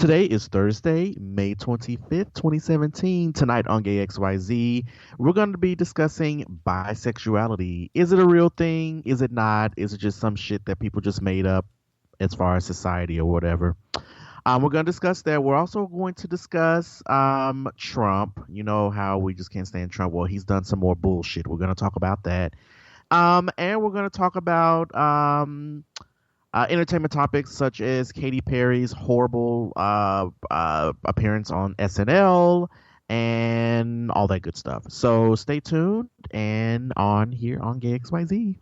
Today is Thursday, May 25th, 2017. Tonight on Gay XYZ, we're going to be discussing bisexuality. Is it a real thing? Is it not? Is it just some shit that people just made up as far as society or whatever? We're going to discuss that. We're also going to discuss Trump. You know how we just can't stand Trump. Well, he's done some more bullshit. We're going to talk about that. And we're going to talk about entertainment topics such as Katy Perry's horrible appearance on SNL and all that good stuff. So stay tuned and on here on Gay XYZ.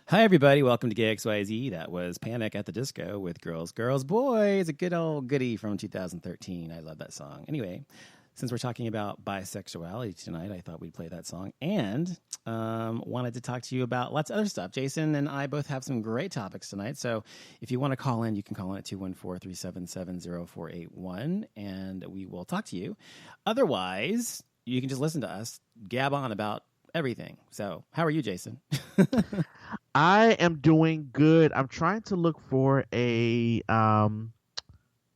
Hi, everybody. Welcome to Gay XYZ. That was Panic at the Disco with Girls, Girls, Boys. A good old goodie from 2013. I love that song. Anyway, since we're talking about bisexuality tonight, I thought we'd play that song and wanted to talk to you about lots of other stuff. Jason and I both have some great topics tonight. So if you want to call in, you can call in at 214-377-0481 and we will talk to you. Otherwise, you can just listen to us gab on about everything. So how are you, Jason? I am doing good. I'm trying to look for a I'm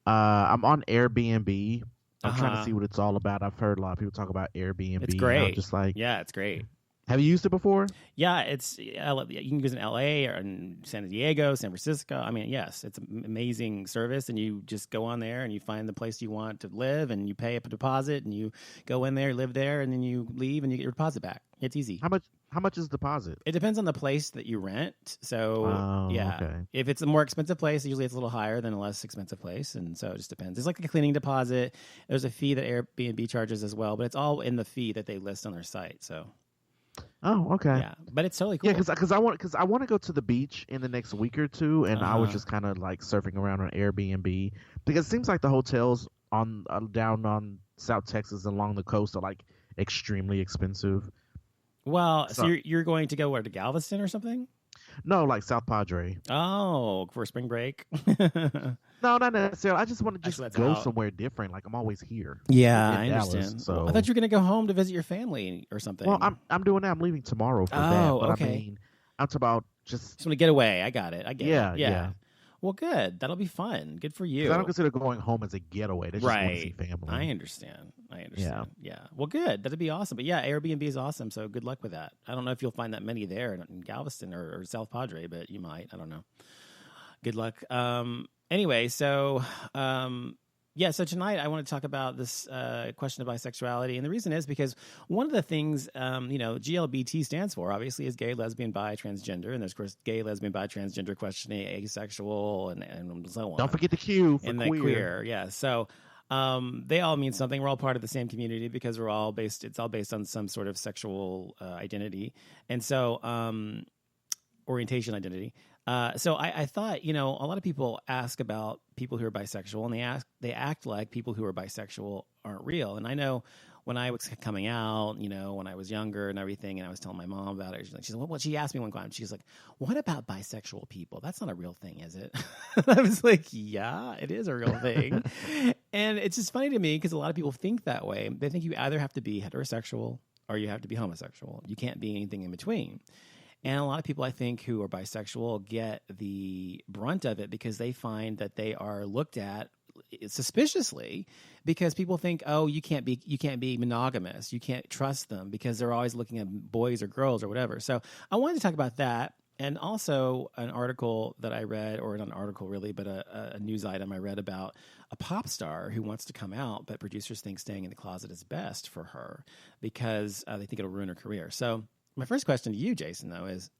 on Airbnb. I'm trying to see what it's all about. I've heard a lot of people talk about Airbnb. It's great. I'm just like, yeah, it's great. Have you used it before? Yeah, you can use it in LA or in San Diego, San Francisco. I mean, yes, it's an amazing service, and you just go on there and you find the place you want to live, and you pay up a deposit, and you go in there, live there, and then you leave and you get your deposit back. It's easy. How much is deposit? It depends on the place that you rent. So yeah, okay. if it's a more expensive place, usually it's a little higher than a less expensive place, and so it just depends. It's like a cleaning deposit. There's a fee that Airbnb charges as well, but it's all in the fee that they list on their site. So. Oh, okay. Yeah, but it's totally cool. Yeah, because I want to go to the beach in the next week or two, and I was just kind of like surfing around on Airbnb because it seems like the hotels on down on South Texas along the coast are like extremely expensive. Well, so you're going to go where, to Galveston or something? No, like South Padre. Oh, for spring break? No, not necessarily. I just want to Actually, go somewhere different. Like I'm always here. Yeah, I Dallas, understand. so I thought you were going to go home to visit your family or something. Well, I'm doing that. I'm leaving tomorrow for that. But okay. I mean, I'm talking about just want to get away. I got it. Yeah. Well, good. That'll be fun. Good for you. I don't consider going home as a getaway. That's just going to see family. I understand. Yeah. Well, good. That'd be awesome. But yeah, Airbnb is awesome. So good luck with that. I don't know if you'll find that many there in Galveston or South Padre, but you might. I don't know. Good luck. Anyway, so so tonight I want to talk about this question of bisexuality, and the reason is because one of the things GLBT stands for obviously is gay, lesbian, bi, transgender, and there's of course gay, lesbian, bi, transgender, questioning, asexual, and so on. Don't forget the Q for queer. Yeah, so they all mean something. We're all part of the same community because it's all based on some sort of sexual identity, and so orientation identity. So I thought, a lot of people ask about people who are bisexual, and they act like people who are bisexual aren't real. And I know when I was coming out, when I was younger and everything, and I was telling my mom about it, she asked me one time, she's like, "What about bisexual people? That's not a real thing, is it?" I was like, "Yeah, it is a real thing." And it's just funny to me because a lot of people think that way. They think you either have to be heterosexual or you have to be homosexual. You can't be anything in between. And a lot of people, I think, who are bisexual get the brunt of it because they find that they are looked at suspiciously because people think, oh, you can't be monogamous. You can't trust them because they're always looking at boys or girls or whatever. So I wanted to talk about that. And also an article that I read, or not an article really, but a news item I read about a pop star who wants to come out, but producers think staying in the closet is best for her because they think it'll ruin her career. So my first question to you, Jason, though, is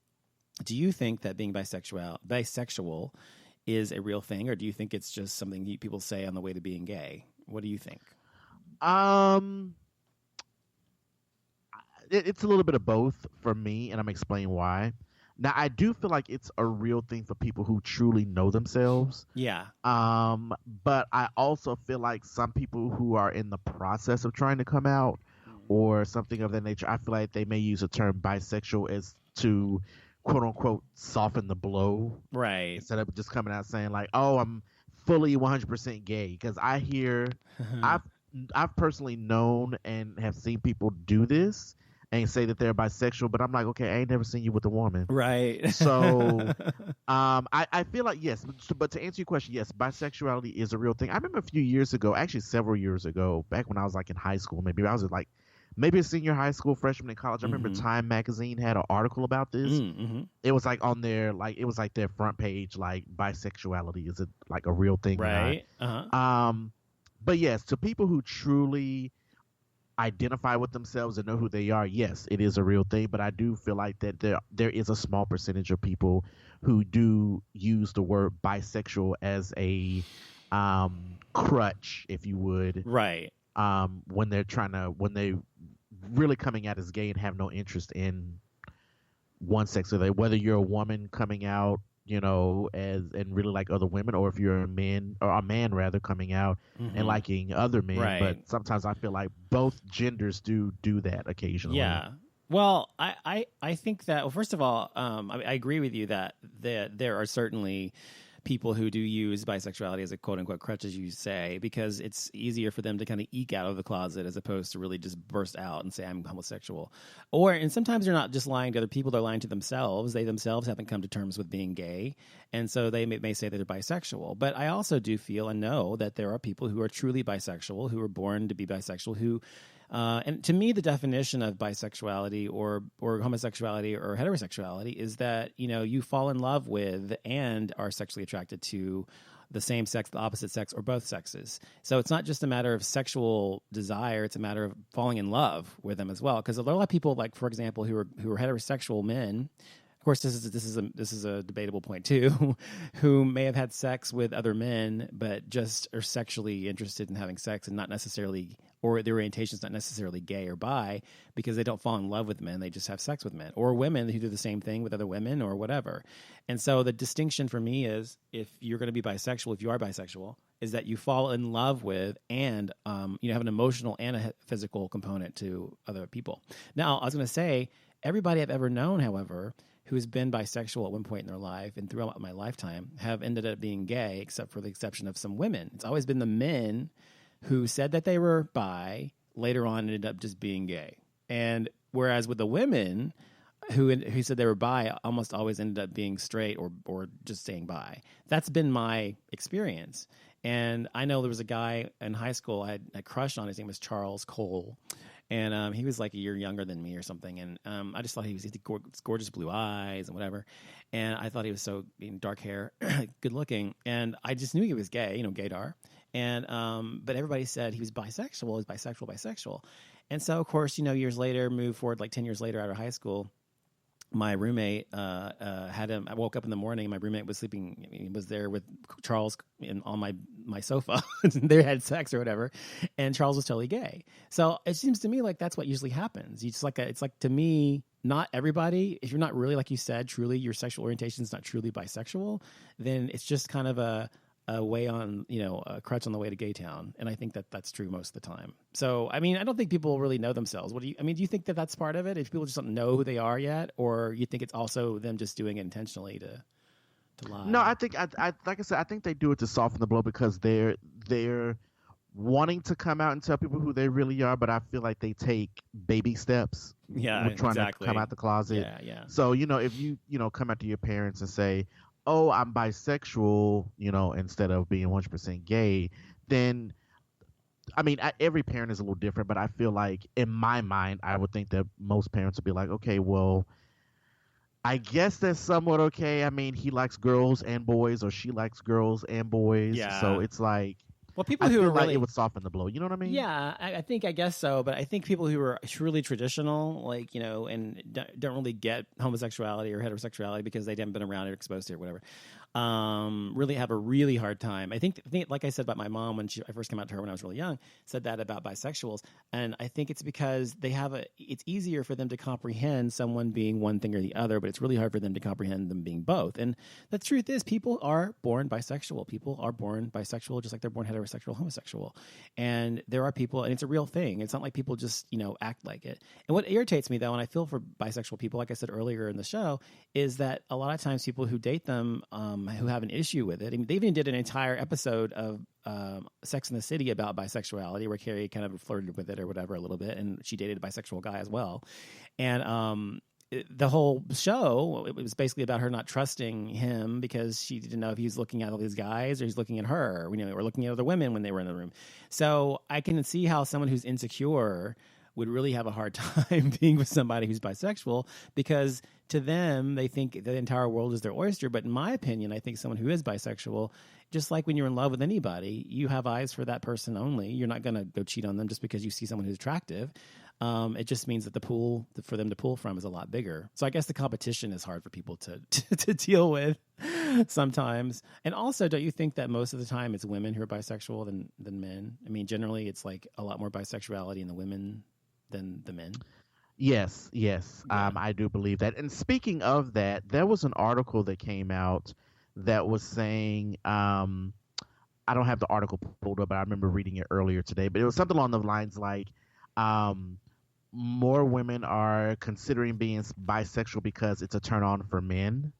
do you think that being bisexual is a real thing, or do you think it's just something people say on the way to being gay? What do you think? It's a little bit of both for me, and I'm explaining why. Now, I do feel like it's a real thing for people who truly know themselves. Yeah. But I also feel like some people who are in the process of trying to come out or something of that nature, I feel like they may use the term bisexual as to quote unquote soften the blow. Right. Instead of just coming out saying like, oh, I'm fully 100% gay. Because I hear, I've personally known and have seen people do this and say that they're bisexual, but I'm like, okay, I ain't never seen you with a woman. Right. So I feel like, yes, but to answer your question, yes, bisexuality is a real thing. I remember a few years ago, actually several years ago, back when I was like in high school, maybe a senior high school, freshman in college. I remember Time magazine had an article about this. It was like on their, like, it was like their front page, like, bisexuality, is it like a real thing? Right. But yes, to people who truly identify with themselves and know who they are, yes, it is a real thing. But I do feel like that there is a small percentage of people who do use the word bisexual as a crutch, if you would. Right. When they really coming out as gay and have no interest in one sex, or whether you're a woman coming out, and really like other women, or if you're a man rather coming out and liking other men. Right. But sometimes I feel like both genders do that occasionally. Yeah. Well, I think that, well, first of all, I agree with you that there are certainly people who do use bisexuality as a quote-unquote crutch, as you say, because it's easier for them to kind of eke out of the closet as opposed to really just burst out and say, I'm homosexual. And sometimes they're not just lying to other people, they're lying to themselves. They themselves haven't come to terms with being gay, and so they may say that they're bisexual. But I also do feel and know that there are people who are truly bisexual, who are born to be bisexual, who And to me, the definition of bisexuality or homosexuality or heterosexuality is that, you know, you fall in love with and are sexually attracted to the same sex, the opposite sex, or both sexes. So it's not just a matter of sexual desire; it's a matter of falling in love with them as well. Because a lot of people, like for example, who are heterosexual men. Of course, this is a debatable point too, who may have had sex with other men, but just are sexually interested in having sex and not necessarily, or their orientation is not necessarily gay or bi, because they don't fall in love with men, they just have sex with men, or women who do the same thing with other women or whatever. And so the distinction for me is, if you're going to be bisexual, if you are bisexual, is that you fall in love with and you know, have an emotional and a physical component to other people. Now, I was going to say, everybody I've ever known, however, who's been bisexual at one point in their life and throughout my lifetime have ended up being gay, except for the exception of some women. It's always been the men who said that they were bi, later on ended up just being gay. And whereas with the women who said they were bi, almost always ended up being straight or just staying bi. That's been my experience. And I know there was a guy in high school I had a crush on. His name was Charles Cole. And he was like a year younger than me or something. And I just thought he had gorgeous blue eyes and whatever. And I thought he was so, you know, dark hair, good looking. And I just knew he was gay, you know, gaydar. And but everybody said he was bisexual. He was bisexual. And so, of course, you know, years later, moved forward like 10 years later out of high school, my roommate had him. I woke up in the morning. My roommate was sleeping. He was there with Charles on my sofa. They had sex or whatever, and Charles was totally gay. So it seems to me like that's what usually happens. It's like to me, not everybody. If you're not really, like you said, truly your sexual orientation is not truly bisexual, then it's just kind of a way on, you know, a crutch on the way to gay town. And I think that that's true most of the time. So, I mean, I don't think people really know themselves. Do you think that that's part of it? If people just don't know who they are yet, or you think it's also them just doing it intentionally to lie? No, I think like I said, I think they do it to soften the blow because they're wanting to come out and tell people who they really are, but I feel like they take baby steps. Yeah, with trying exactly. to come out the closet. Yeah. So, you know, if you come out to your parents and say, "Oh, I'm bisexual," you know, instead of being 100% gay, then, I mean, every parent is a little different, but I feel like in my mind, I would think that most parents would be like, okay, well, I guess that's somewhat okay. I mean, he likes girls and boys, or she likes girls and boys. Yeah. So it's like, well, people I who feel are like really, it would soften the blow. You know what I mean? yeah, I guess so. But I think people who are truly traditional, like, you know, and don't really get homosexuality or heterosexuality because they haven't been around it or exposed to it or whatever, really have a really hard time. I think, like I said about my mom when I first came out to her when I was really young, said that about bisexuals. And I think it's because it's easier for them to comprehend someone being one thing or the other, but it's really hard for them to comprehend them being both. And the truth is, people are born bisexual. People are born bisexual just like they're born heterosexual, homosexual. And there are people, and it's a real thing. It's not like people just, you know, act like it. And what irritates me, though, and I feel for bisexual people, like I said earlier in the show, is that a lot of times people who date them, who have an issue with it. I mean, they even did an entire episode of Sex and the City about bisexuality, where Carrie kind of flirted with it or whatever a little bit, and she dated a bisexual guy as well. And the whole show, it was basically about her not trusting him because she didn't know if he was looking at all these guys or he's looking at her, you know, or looking at other women when they were in the room. So I can see how someone who's insecure would really have a hard time being with somebody who's bisexual, because to them, they think the entire world is their oyster. But in my opinion, I think someone who is bisexual, just like when you're in love with anybody, you have eyes for that person only. You're not going to go cheat on them just because you see someone who's attractive. It just means that the pool for them to pull from is a lot bigger. So I guess the competition is hard for people to deal with sometimes. And also, don't you think that most of the time it's women who are bisexual than men? I mean, generally it's like a lot more bisexuality in the women than the men. Yes. Yeah. I do believe that. And speaking of that, there was an article that came out that was saying, I don't have the article pulled up, but I remember reading it earlier today, but it was something along the lines like, more women are considering being bisexual because it's a turn on for men.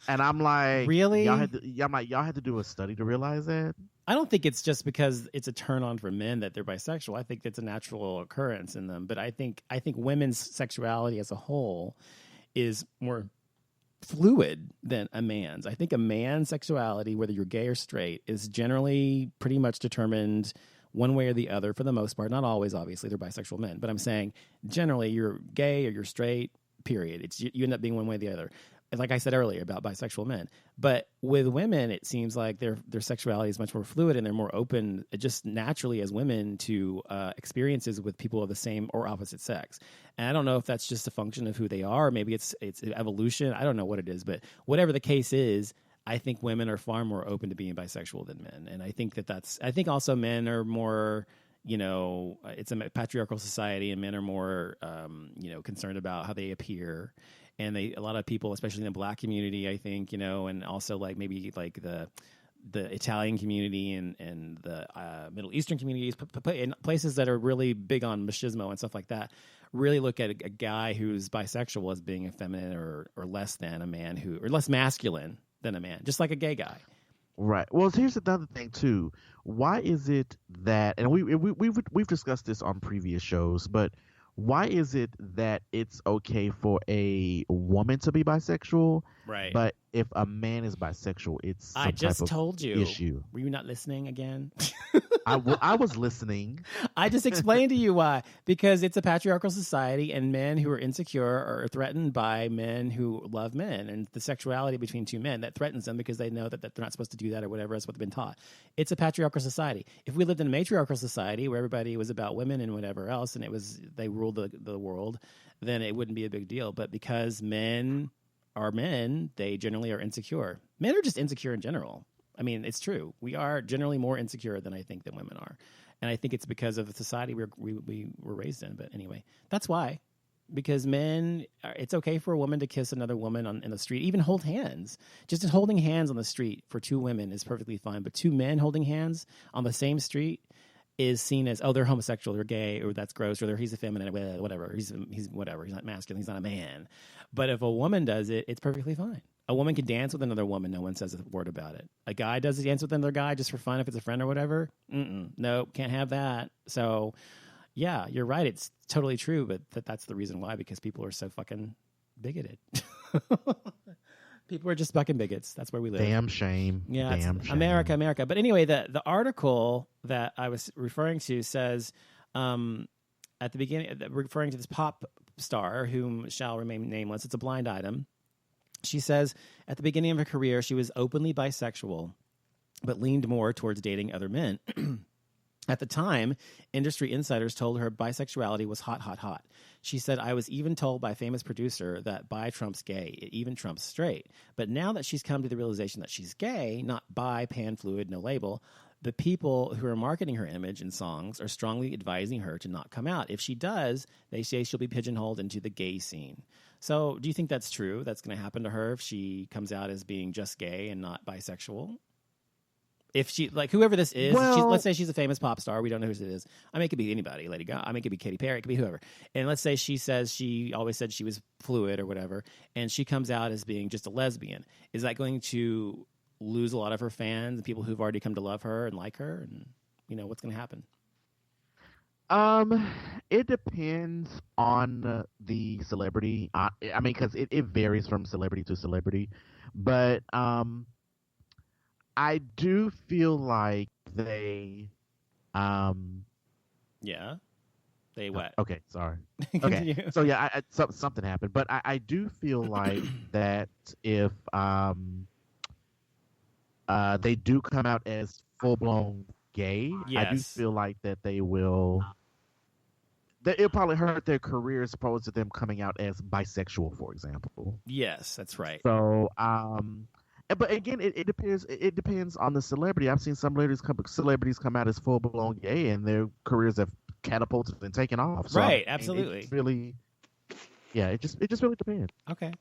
And I'm like, really? Y'all had to do a study to realize that? I don't think it's just because it's a turn on for men that they're bisexual. I think it's a natural occurrence in them. But I think women's sexuality as a whole is more fluid than a man's. I think a man's sexuality, whether you're gay or straight, is generally pretty much determined one way or the other for the most part. Not always, obviously, they're bisexual men. But I'm saying generally you're gay or you're straight, period. It's you end up being one way or the other. Like I said earlier about bisexual men. But with women, it seems like their sexuality is much more fluid and they're more open just naturally as women to experiences with people of the same or opposite sex. And I don't know if that's just a function of who they are. Maybe it's evolution. I don't know what it is. But whatever the case is, I think women are far more open to being bisexual than men. And I think I think also men are more, it's a patriarchal society and men are more, concerned about how they appear. And a lot of people, especially in the Black community, I think, and also like maybe like the Italian community and the Middle Eastern communities, in places that are really big on machismo and stuff like that, really look at a guy who's bisexual as being effeminate or less than a man or less masculine than a man, just like a gay guy. Right. Well, here's another thing too. Why is it that, and we've discussed this on previous shows, but why is it that it's okay for a woman to be bisexual, right? But if a man is bisexual, it's some I just type of told you. Issue. Were you not listening again? I was listening. I just explained to you why. Because it's a patriarchal society, and men who are insecure are threatened by men who love men, and the sexuality between two men that threatens them because they know that they're not supposed to do that or whatever. That's what they've been taught. It's a patriarchal society. If we lived in a matriarchal society where everybody was about women and whatever else, and they ruled the world, then it wouldn't be a big deal. But because men are men, they generally are insecure. Men are just insecure in general. I mean, it's true. We are generally more insecure than I think that women are. And I think it's because of the society we were raised in. But anyway, that's why. Because men, it's okay for a woman to kiss another woman in the street, even hold hands. Just holding hands on the street for two women is perfectly fine. But two men holding hands on the same street is seen as, oh, they're homosexual, they're gay, or that's gross, or he's effeminate, whatever. He's whatever. He's not masculine. He's not a man. But if a woman does it, it's perfectly fine. A woman can dance with another woman. No one says a word about it. A guy does dance with another guy just for fun if it's a friend or whatever. Nope, can't have that. So, yeah, you're right. It's totally true, but that's the reason why, because people are so fucking bigoted. People are just fucking bigots. That's where we live. Damn shame. Yeah, damn shame. America. But anyway, the article that I was referring to says at the beginning, referring to this pop star whom shall remain nameless. It's a blind item. She says at the beginning of her career, she was openly bisexual, but leaned more towards dating other men. At the time, industry insiders told her bisexuality was hot, hot, hot. She said, I was even told by a famous producer that bi trumps gay. It even trumps straight. But now that she's come to the realization that she's gay, not bi, pan, fluid, no label, the people who are marketing her image in songs are strongly advising her to not come out. If she does, they say she'll be pigeonholed into the gay scene. So do you think that's true? That's going to happen to her if she comes out as being just gay and not bisexual? If she, like, whoever this is, let's say she's a famous pop star. We don't know who it is. I mean, it could be anybody, Lady Gaga. I mean, it could be Katy Perry. It could be whoever. And let's say she says she always said she was fluid or whatever, and she comes out as being just a lesbian. Is that going to lose a lot of her fans and people who've already come to love her and like her? And, what's going to happen? It depends on the celebrity. I mean, because it varies from celebrity to celebrity. But, I do feel like they, yeah, they what? Okay, sorry. Okay, so yeah, something happened, but I do feel like that if they do come out as full blown gay, yes. I do feel like that they will. It'll probably hurt their career as opposed to them coming out as bisexual, for example. Yes, that's right. So, but again, it depends. It depends on the celebrity. I've seen some celebrities come out as full blown gay, and their careers have catapulted and taken off. So, right, absolutely. It's really, yeah. It just really depends. Okay,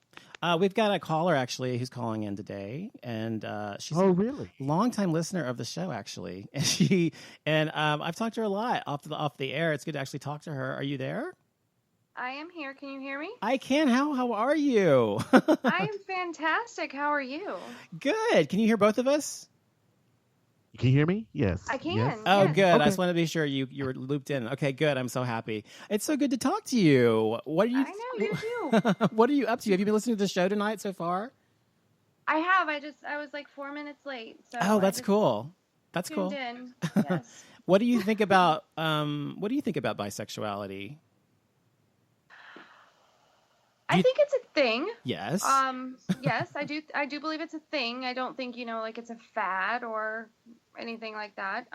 we've got a caller actually who's calling in today, and she's really longtime listener of the show actually, and I've talked to her a lot off the air. It's good to actually talk to her. Are you there? I am here. Can you hear me? I can. How are you? I am fantastic. How are you? Good. Can you hear both of us? Can you hear me? Yes. I can. Yes. Oh, yes. good. Okay. I just want to be sure you were looped in. Okay, good. I'm so happy. It's so good to talk to you. What are you? I know you too. What are you up to? Have you been listening to the show tonight so far? I have. I was like 4 minutes late. So Oh, that's cool. That's tuned cool. in. Yes. What do you think about bisexuality? I think it's a thing. Yes. Yes, I do believe it's a thing. I don't think, like it's a fad or anything like that.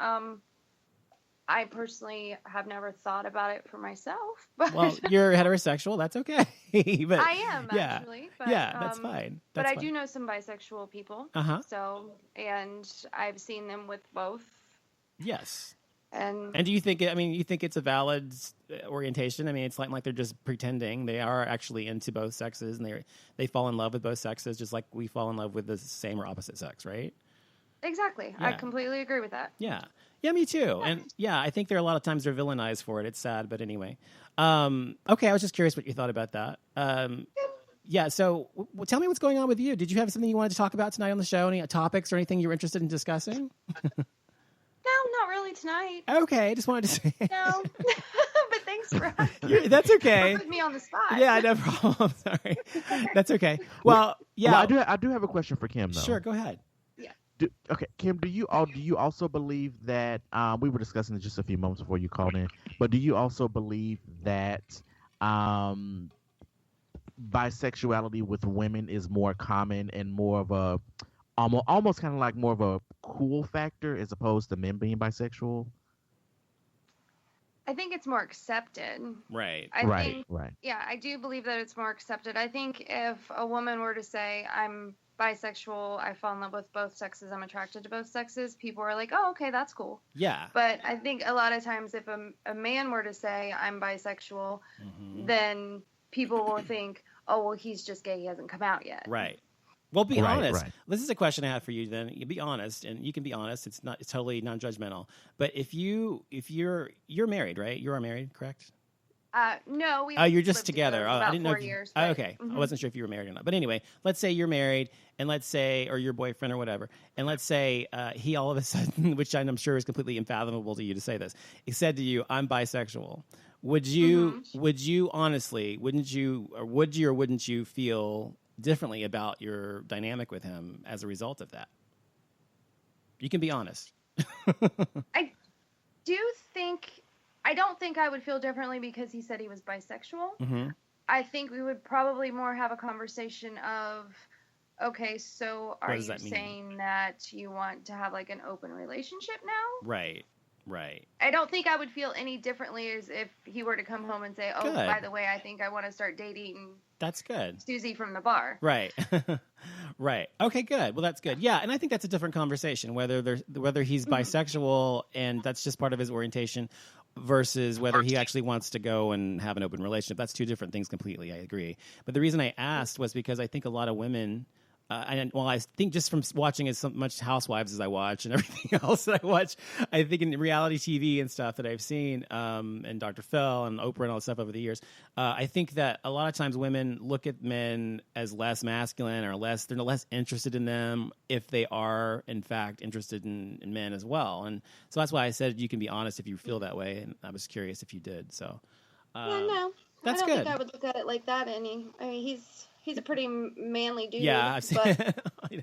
I personally have never thought about it for myself. But well, you're heterosexual. That's okay. But I am actually. But, that's fine. But I do know some bisexual people. So, and I've seen them with both. Yes. And do you think? You think it's a valid orientation? I mean, it's like they're just pretending. They are actually into both sexes, and they fall in love with both sexes, just like we fall in love with the same or opposite sex, right? Exactly. Yeah. I completely agree with that. Yeah. Yeah, me too. And I think there are a lot of times they're villainized for it. It's sad, but anyway. Okay, I was just curious what you thought about that. Yeah. So, tell me what's going on with you. Did you have something you wanted to talk about tonight on the show? Any topics or anything you were interested in discussing? No, not really tonight. Okay, just wanted to say. No, but thanks for asking. That's okay. Put me on the spot. Yeah, no problem. Sorry. That's okay. Well, yeah. Well, I do have a question for Kim, though. Sure, go ahead. Yeah. Okay, Kim, do you also believe that we were discussing this just a few moments before you called in, but do you also believe that bisexuality with women is more common and more of a almost kind of like more of a cool factor as opposed to men being bisexual? I think it's more accepted. Right. I think, right. Yeah, I do believe that it's more accepted. I think if a woman were to say, I'm bisexual, I fall in love with both sexes, I'm attracted to both sexes, people are like, oh, okay, that's cool. Yeah. But I think a lot of times if a man were to say, I'm bisexual, then people will think, oh, well, he's just gay, he hasn't come out yet. Right. Well, be honest. Right. This is a question I have for you. Then you be honest, and you can be honest. It's totally non-judgmental. But if you're married, right? You are married, correct? No, we. You're just together. About I didn't know. 4 years. But, okay, I wasn't sure if you were married or not. But anyway, let's say you're married, and let's say, or your boyfriend or whatever, and let's say he all of a sudden, which I'm sure is completely unfathomable to you to say this, he said to you, "I'm bisexual." Would you honestly? Would you or wouldn't you feel differently about your dynamic with him as a result of that? You can be honest. I don't think I would feel differently because he said he was bisexual. I think we would probably more have a conversation of, okay, so are you saying that you want to have like an open relationship now? Right. I don't think I would feel any differently as if he were to come home and say, oh, Good. by the way, I think I want to start dating That's good. Susie from the bar. Right. Right. Okay, good. Well, that's good. Yeah, and I think that's a different conversation, whether he's bisexual and that's just part of his orientation versus whether he actually wants to go and have an open relationship. That's two different things completely. I agree. But the reason I asked was because I think a lot of women I think just from watching as much Housewives as I watch and everything else that I watch, I think in reality TV and stuff that I've seen, and Dr. Phil and Oprah and all that stuff over the years, I think that a lot of times women look at men as less masculine or they're less interested in them if they are, in fact, interested in men as well. And so that's why I said you can be honest if you feel that way. And I was curious if you did. So, no, that's I don't good. think I would look at it like that. He's a pretty manly dude. Yeah, I've seen I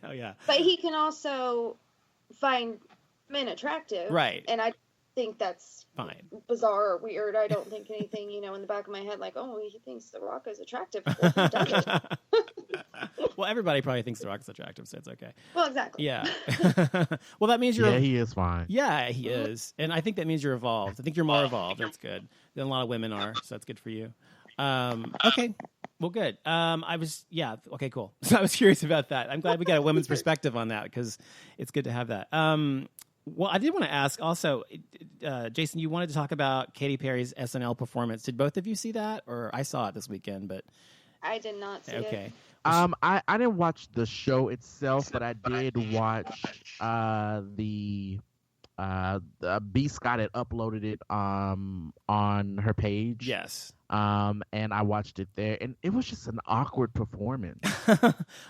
know, yeah. But he can also find men attractive. Right. And I think that's fine, bizarre or weird. I don't think anything, in the back of my head like, oh, he thinks The Rock is attractive. Well, he doesn't. Well, everybody probably thinks The Rock's attractive, so it's okay. Well, exactly. Yeah. Well, that means you're... Yeah, he is fine. Yeah, he is. And I think that means you're evolved. I think you're more evolved. That's good. Than a lot of women are, so that's good for you. Okay. Well, good. Okay, cool. So I was curious about that. I'm glad we got a woman's perspective on that because it's good to have that. Well, I did want to ask also, Jason, you wanted to talk about Katy Perry's SNL performance. Did both of you see that? Or I saw it this weekend, but... I did not see it. Okay. I didn't watch the show itself, but I did watch the B. Scott had uploaded it on her page. Yes. And I watched it there, and it was just an awkward performance.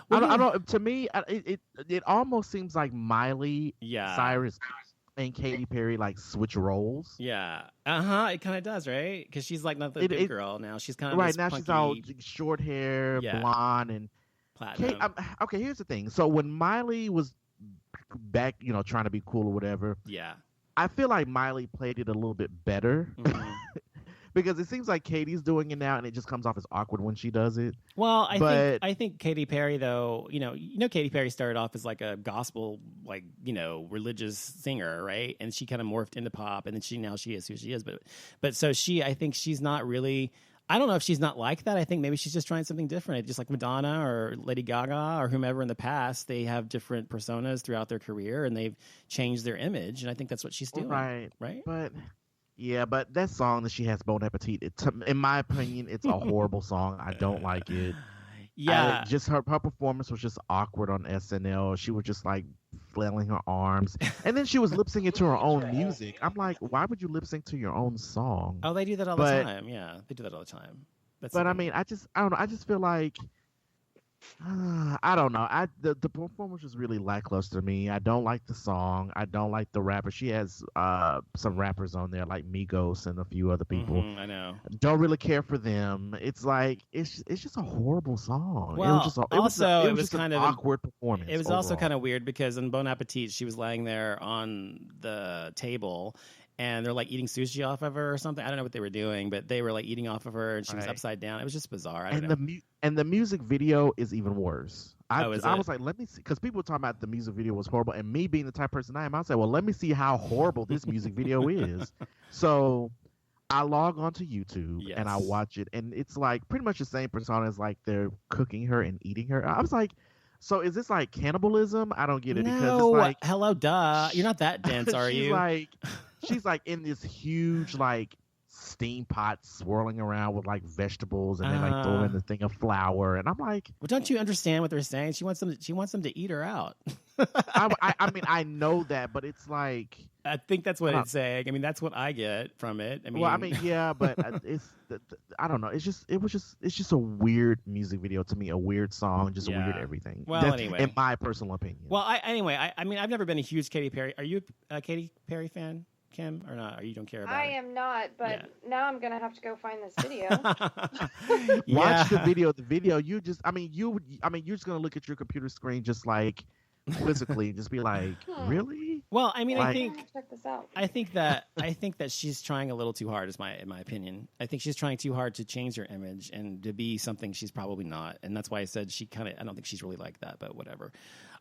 Well, I don't. To me, it almost seems like Miley Yeah. Cyrus and Katy Perry like switch roles. Yeah. It kind of does, right? Because she's like not the big girl now. She's kind of Right this now, punky, she's all short hair, Yeah. blonde, and platinum. okay. Here's the thing. So when Miley was back, trying to be cool or whatever, Yeah. I feel like Miley played it a little bit better. Because it seems like Katie's doing it now, and it just comes off as awkward when she does it. Well, I think Katy Perry, though, you know, Katy Perry started off as like a gospel, like, you know, religious singer, right? And she kind of morphed into pop, and then now she is who she is. But so I think she's not really. I don't know if she's not like that. I think maybe she's just trying something different. Just like Madonna or Lady Gaga or whomever in the past, they have different personas throughout their career, and they've changed their image. And I think that's what she's doing, right? But. Yeah, but that song that she has, Bon Appetit, in my opinion, it's a horrible song. I don't like it. Yeah. Just her performance was just awkward on SNL. She was just like flailing her arms. And then she was lip syncing to her own music. I'm like, why would you lip sync to your own song? Oh, they do that all the time. Yeah, they do that all the time. But I mean, I don't know. I just feel like, I don't know. The performance was really lackluster to me. I don't like the song. I don't like the rapper. She has some rappers on there like Migos and a few other people. I know. Don't really care for them. It's like it's just a horrible song. Well, it was just kind of an awkward performance. It was also kind of weird because in Bon Appetit she was laying there on the table. And they're like eating sushi off of her or something. I don't know what they were doing, but they were like eating off of her, and she was upside down. It was just bizarre. I don't know. And the music video is even worse. I was like, let me see, because people were talking about the music video was horrible, and me being the type of person I am, I said, well, let me see how horrible this music video is. So I log onto YouTube and I watch it, and it's like pretty much the same persona as like they're cooking her and eating her. I was like, so is this like cannibalism? I don't get it because it's like, hello, duh. You're not that dense, are you? She's like in this huge like steam pot swirling around with like vegetables and then like throwing the thing of flour, and I'm like, well, don't you understand what they're saying? She wants them to eat her out. I mean, I know that, but it's like, I think that's what it's saying. I mean, that's what I get from it. I mean, well, I mean, yeah, but it's I don't know. It's just a weird music video to me, a weird song, just a weird everything. Well, anyway, in my personal opinion. Well, I mean, I've never been a huge Katy Perry. Are you a Katy Perry fan, Kim, or not? Or you don't care about it? I am not, but now I'm gonna have to go find this video. Watch the video. The video, you're just gonna look at your computer screen just like quizzically, just be like, really? Well, I mean, like, check this out. I think that she's trying a little too hard, in my opinion. I think she's trying too hard to change her image and to be something she's probably not, and that's why I said I don't think she's really like that, but whatever.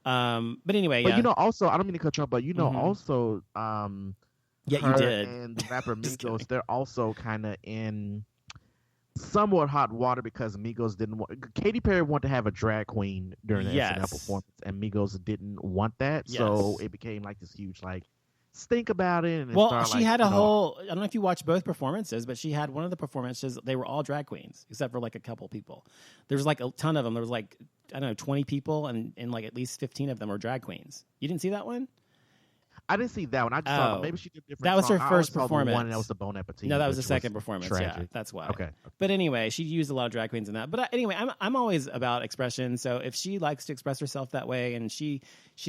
But anyway, but also, I don't mean to cut you off, but also, yeah, you did. And the rapper Migos, they're also kind of in somewhat hot water because Migos didn't want. Katy Perry wanted to have a drag queen during the SNL performance, and Migos didn't want that, so it became like this huge like stink about it. And she had a whole. I don't know if you watched both performances, but she had one of the performances. They were all drag queens except for like a couple people. There was like a ton of them. There was like, I don't know, 20 people, and like at least 15 of them were drag queens. You didn't see that one? I didn't see that one. I just saw maybe she did different. That was song. her first performance. One, and that was the Bon Appetit. No, that was the second performance. Tragic. Yeah, that's why. Okay. But anyway, she used a lot of drag queens in that. But anyway, I'm always about expression. So if she likes to express herself that way, and she's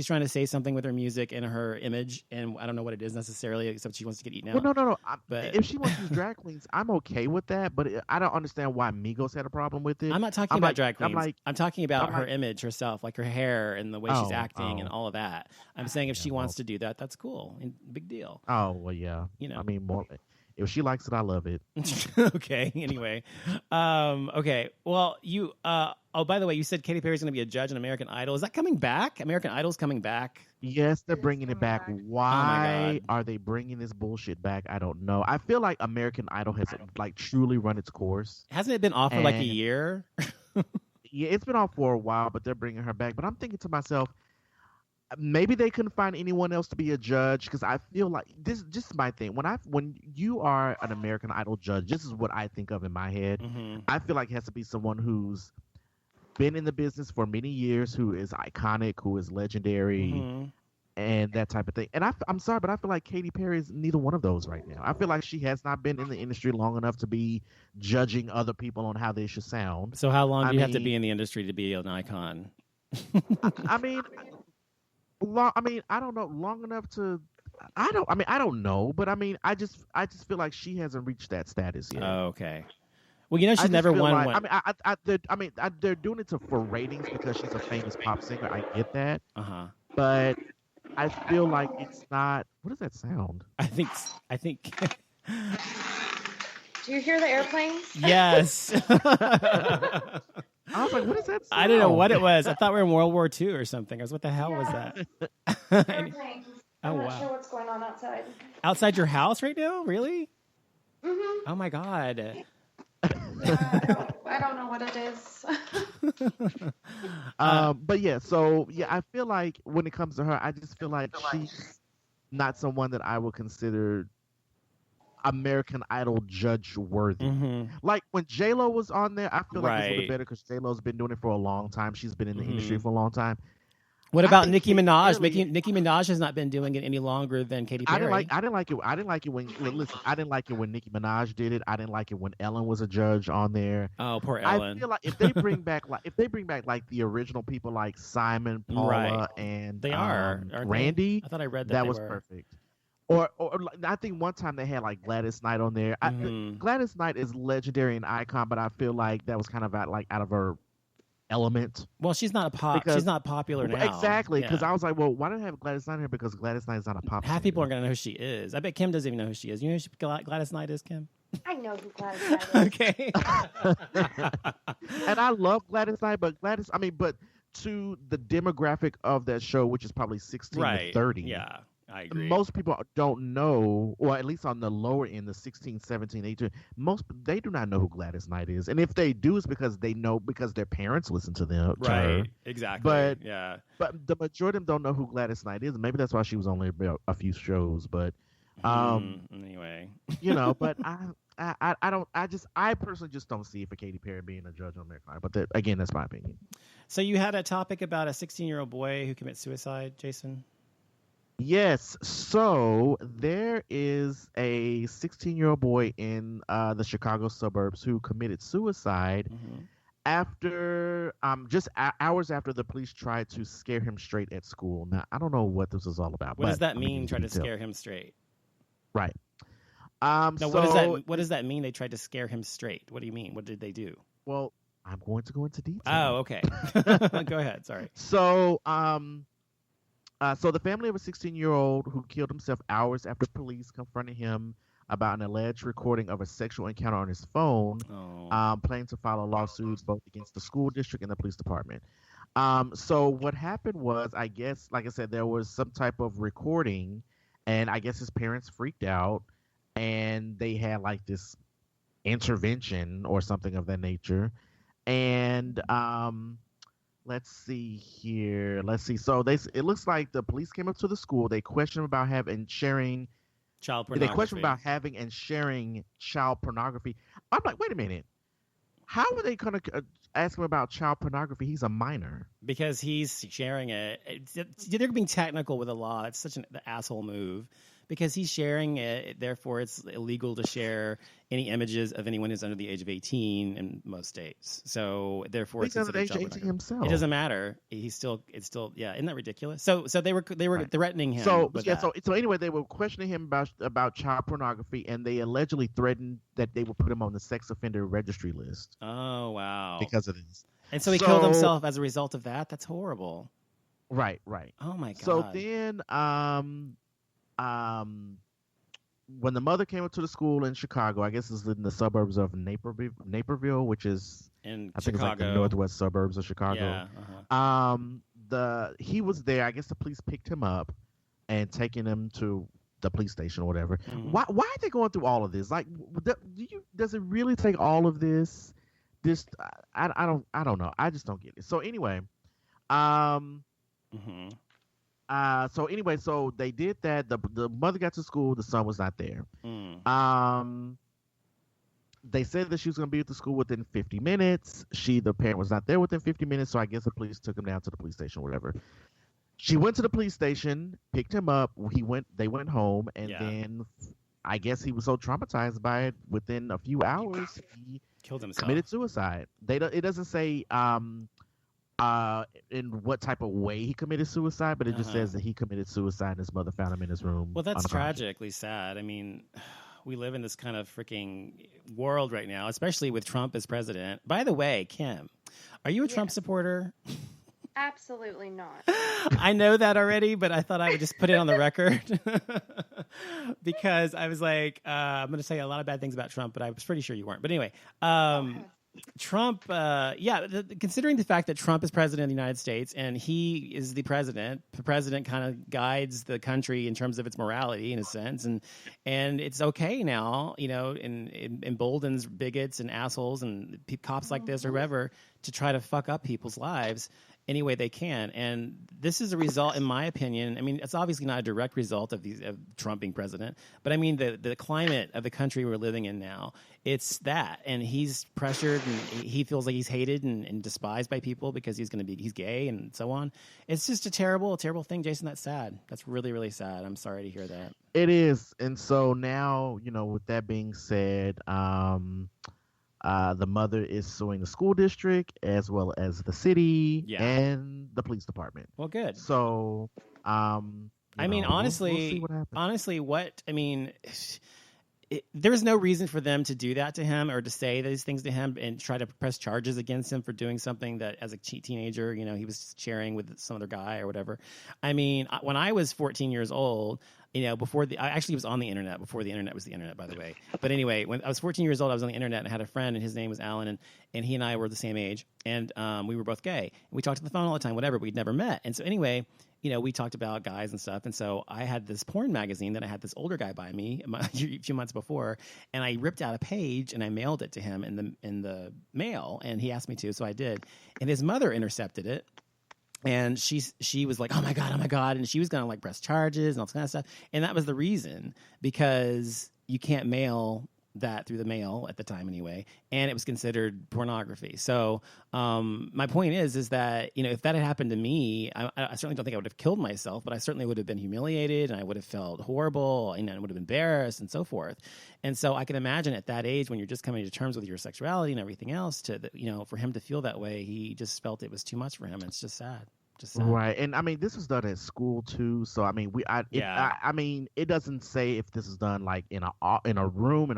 trying to say something with her music and her image, and I don't know what it is necessarily, except she wants to get eaten out. Well, no. But if she wants to use drag queens, I'm okay with that. But I don't understand why Migos had a problem with it. I'm not talking about drag queens. I'm talking about her image herself, like her hair and the way she's acting and all of that. I'm saying if she wants to do that, that's cool. Big deal. Oh, well, yeah. I mean, more. If she likes it, I love it. Okay. Anyway. Okay. Well, you. By the way, you said Katy Perry's going to be a judge in American Idol. Is that coming back? American Idol's coming back. Yes, they're bringing it back. Why are they bringing this bullshit back? I don't know. I feel like American Idol has like truly run its course. Hasn't it been off for like a year? Yeah, it's been off for a while, but they're bringing her back. But I'm thinking to myself, maybe they couldn't find anyone else to be a judge, because I feel like this is my thing. When you are an American Idol judge, this is what I think of in my head. Mm-hmm. I feel like it has to be someone who's been in the business for many years, who is iconic, who is legendary, and that type of thing. And I'm sorry, but I feel like Katy Perry is neither one of those right now. I feel like she has not been in the industry long enough to be judging other people on how they should sound. So how long do you have to be in the industry to be an icon? I mean, I don't know. Long enough to, I don't know. But I just feel like she hasn't reached that status yet. Oh, okay. Well, she's never won one. They're doing it for ratings because she's a famous pop singer. I get that. Uh-huh. But I feel like it's not. What does that sound? I think. Do you hear the airplanes? Yes. I was like, what is that sound? I didn't know what it was. I thought we were in World War II or something. I was, what the hell was that? Airplanes. Oh, I'm not wow. sure what's going on outside. Outside your house right now? Really? Mm-hmm. Oh my God. I don't know what it is. But yeah, so yeah, I feel like when it comes to her, I just feel like she's not someone that I would consider American Idol judge worthy. Mm-hmm. Like when J-Lo was on there, I feel like it's a little Right. better because J-Lo's been doing it for a long time. She's been in the industry for a long time. What I about think Nicki Katy Minaj? Perry- Nicki Minaj has not been doing it any longer than Katy Perry. I didn't like it when listen, I didn't like it when Nicki Minaj did it. I didn't like it when Ellen was a judge on there. Oh, poor Ellen. I feel like if they bring back like the original people like Simon, Paula, Right. and They are, aren't Randy, they? I thought I read that that they was were. perfect. Or I think one time they had like Gladys Knight on there. Gladys Knight is legendary and icon, but I feel like that was kind of out of her element. Well, she's not she's not popular now. Exactly, because Yeah. I was like, well, why don't I have Gladys Knight here? Because Gladys Knight is not a pop. Half people aren't gonna know who she is. I bet Kim doesn't even know who she is. You know who Gladys Knight is, Kim? I know who Gladys Knight is. Okay. And I love Gladys Knight, but to the demographic of that show, which is probably 16 to 30. Yeah, I agree. Most people don't know, or at least on the lower end, the 16, 17, 18, they do not know who Gladys Knight is. And if they do, it's because they know because their parents listen to them. To her. Right, exactly. But yeah, but the majority of them don't know who Gladys Knight is. Maybe that's why she was only about a few shows. But anyway, but I personally just don't see it for Katy Perry being a judge on American Idol. But again, that's my opinion. So you had a topic about a 16-year-old boy who commits suicide, Jason? Yes. So there is a 16-year-old boy in the Chicago suburbs who committed suicide after just hours after the police tried to scare him straight at school. Now, I don't know what this is all about. What does that mean, try to scare him straight? Right. Now, So what does that mean? They tried to scare him straight. What do you mean? What did they do? Well, I'm going to go into detail. Oh, okay. Go ahead. Sorry. So, so the family of a 16-year-old who killed himself hours after police confronted him about an alleged recording of a sexual encounter on his phone, planning to file a lawsuit both against the school district and the police department. So what happened was, I guess, like I said, there was some type of recording, and I guess his parents freaked out, and they had like this intervention or something of that nature. And let's see here. So it looks like the police came up to the school. They questioned him about sharing child pornography. They questioned him about having and sharing child pornogaphy. I'm like, wait a minute. How are they going to ask him about child pornography? He's a minor. Because he's sharing it. They're being technical with the law. It's such an asshole move. Because he's sharing it, therefore it's illegal to share any images of anyone who's under the age of 18 in most states. So therefore, he's under the age of 18 himself. It doesn't matter. It's still, yeah. Isn't that ridiculous? So they were right. Threatening him. So anyway, they were questioning him about child pornography, and they allegedly threatened that they would put him on the sex offender registry list. Oh wow! Because of this, and so he killed himself as a result of that. That's horrible. Right. Oh my god. So then, when the mother came up to the school in Chicago, I guess it's in the suburbs of Naperville, which is in I think it's like the northwest suburbs of Chicago. Yeah. He was there. I guess the police picked him up and taking him to the police station or whatever. Mm-hmm. Why are they going through all of this? Like, does it really take all of this? I don't know. I just don't get it. So anyway, so they did that. The mother got to school. The son was not there. They said that she was going to be at the school within 50 minutes. The parent was not there within 50 minutes, so I guess the police took him down to the police station or whatever. She went to the police station, picked him up. They went home, and then I guess he was so traumatized by it, within a few hours, he killed himself. Committed suicide. It doesn't say in what type of way he committed suicide, but it just says that he committed suicide and his mother found him in his room. Well, that's tragically sad. I mean, we live in this kind of freaking world right now, especially with Trump as president. By the way, Kim, are you a Trump supporter? Absolutely not. I know that already, but I thought I would just put it on the record because I was like, I'm going to say a lot of bad things about Trump, but I was pretty sure you weren't. But anyway, Trump, considering the fact that Trump is president of the United States and he is the president kind of guides the country in terms of its morality in a sense. And it's okay now, and emboldens bigots and assholes and cops like this or whoever to try to fuck up people's lives any way they can. And this is a result, in my opinion. I mean, it's obviously not a direct result of Trump being president, but I mean, the climate of the country we're living in now, it's that. And he's pressured and he feels like he's hated and despised by people because he's gay and so on. It's just a terrible, terrible thing, Jason. That's sad. That's really, really sad. I'm sorry to hear that. It is. And so now, with that being said, the mother is suing the school district as well as the city and the police department. Well, good. So, honestly, we'll see what happens. There was no reason for them to do that to him or to say these things to him and try to press charges against him for doing something that as a teenager, he was sharing with some other guy or whatever. I mean, when I was 14 years old, I actually was on the internet before the internet was the internet, by the way. But anyway, when I was 14 years old, I was on the internet and I had a friend and his name was Alan and he and I were the same age and we were both gay. We talked on the phone all the time, whatever, but we'd never met. And so anyway, we talked about guys and stuff. And so I had this porn magazine that I had this older guy buy me a few months before, and I ripped out a page and I mailed it to him in the mail, and he asked me to, so I did. And his mother intercepted it. And she was like, oh my God. And she was going to like press charges and all this kind of stuff. And that was the reason, because you can't mail that through the mail at the time anyway. And it was considered pornography. So my point is that, if that had happened to me, I certainly don't think I would have killed myself, but I certainly would have been humiliated and I would have felt horrible and I would have been embarrassed and so forth. And so I can imagine at that age when you're just coming to terms with your sexuality and everything else for him to feel that way, he just felt it was too much for him. It's just sad. Right, and I mean this was done at school too. So I mean it doesn't say if this is done like in a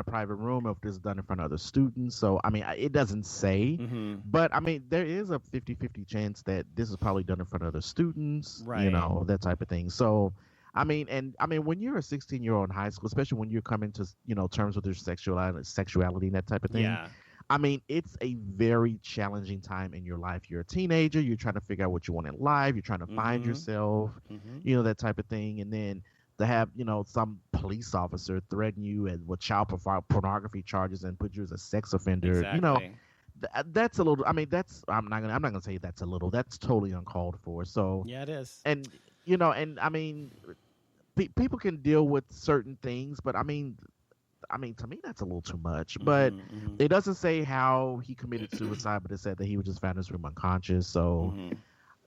private room, or if this is done in front of other students. So I mean it doesn't say, but I mean there is a 50-50 chance that this is probably done in front of other students, right? That type of thing. So I mean when you're a 16-year-old in high school, especially when you're coming to terms with your sexuality and that type of thing. Yeah. I mean, it's a very challenging time in your life. You're a teenager. You're trying to figure out what you want in life. You're trying to find yourself, that type of thing. And then to have, some police officer threaten you with child pornography charges and put you as a sex offender, exactly. That's a little. I mean, I'm not gonna say that's a little. That's totally uncalled for. So yeah, it is. And and I mean, people can deal with certain things, but I mean, to me, that's a little too much. But it doesn't say how he committed suicide, but it said that he was just found in his room unconscious. So,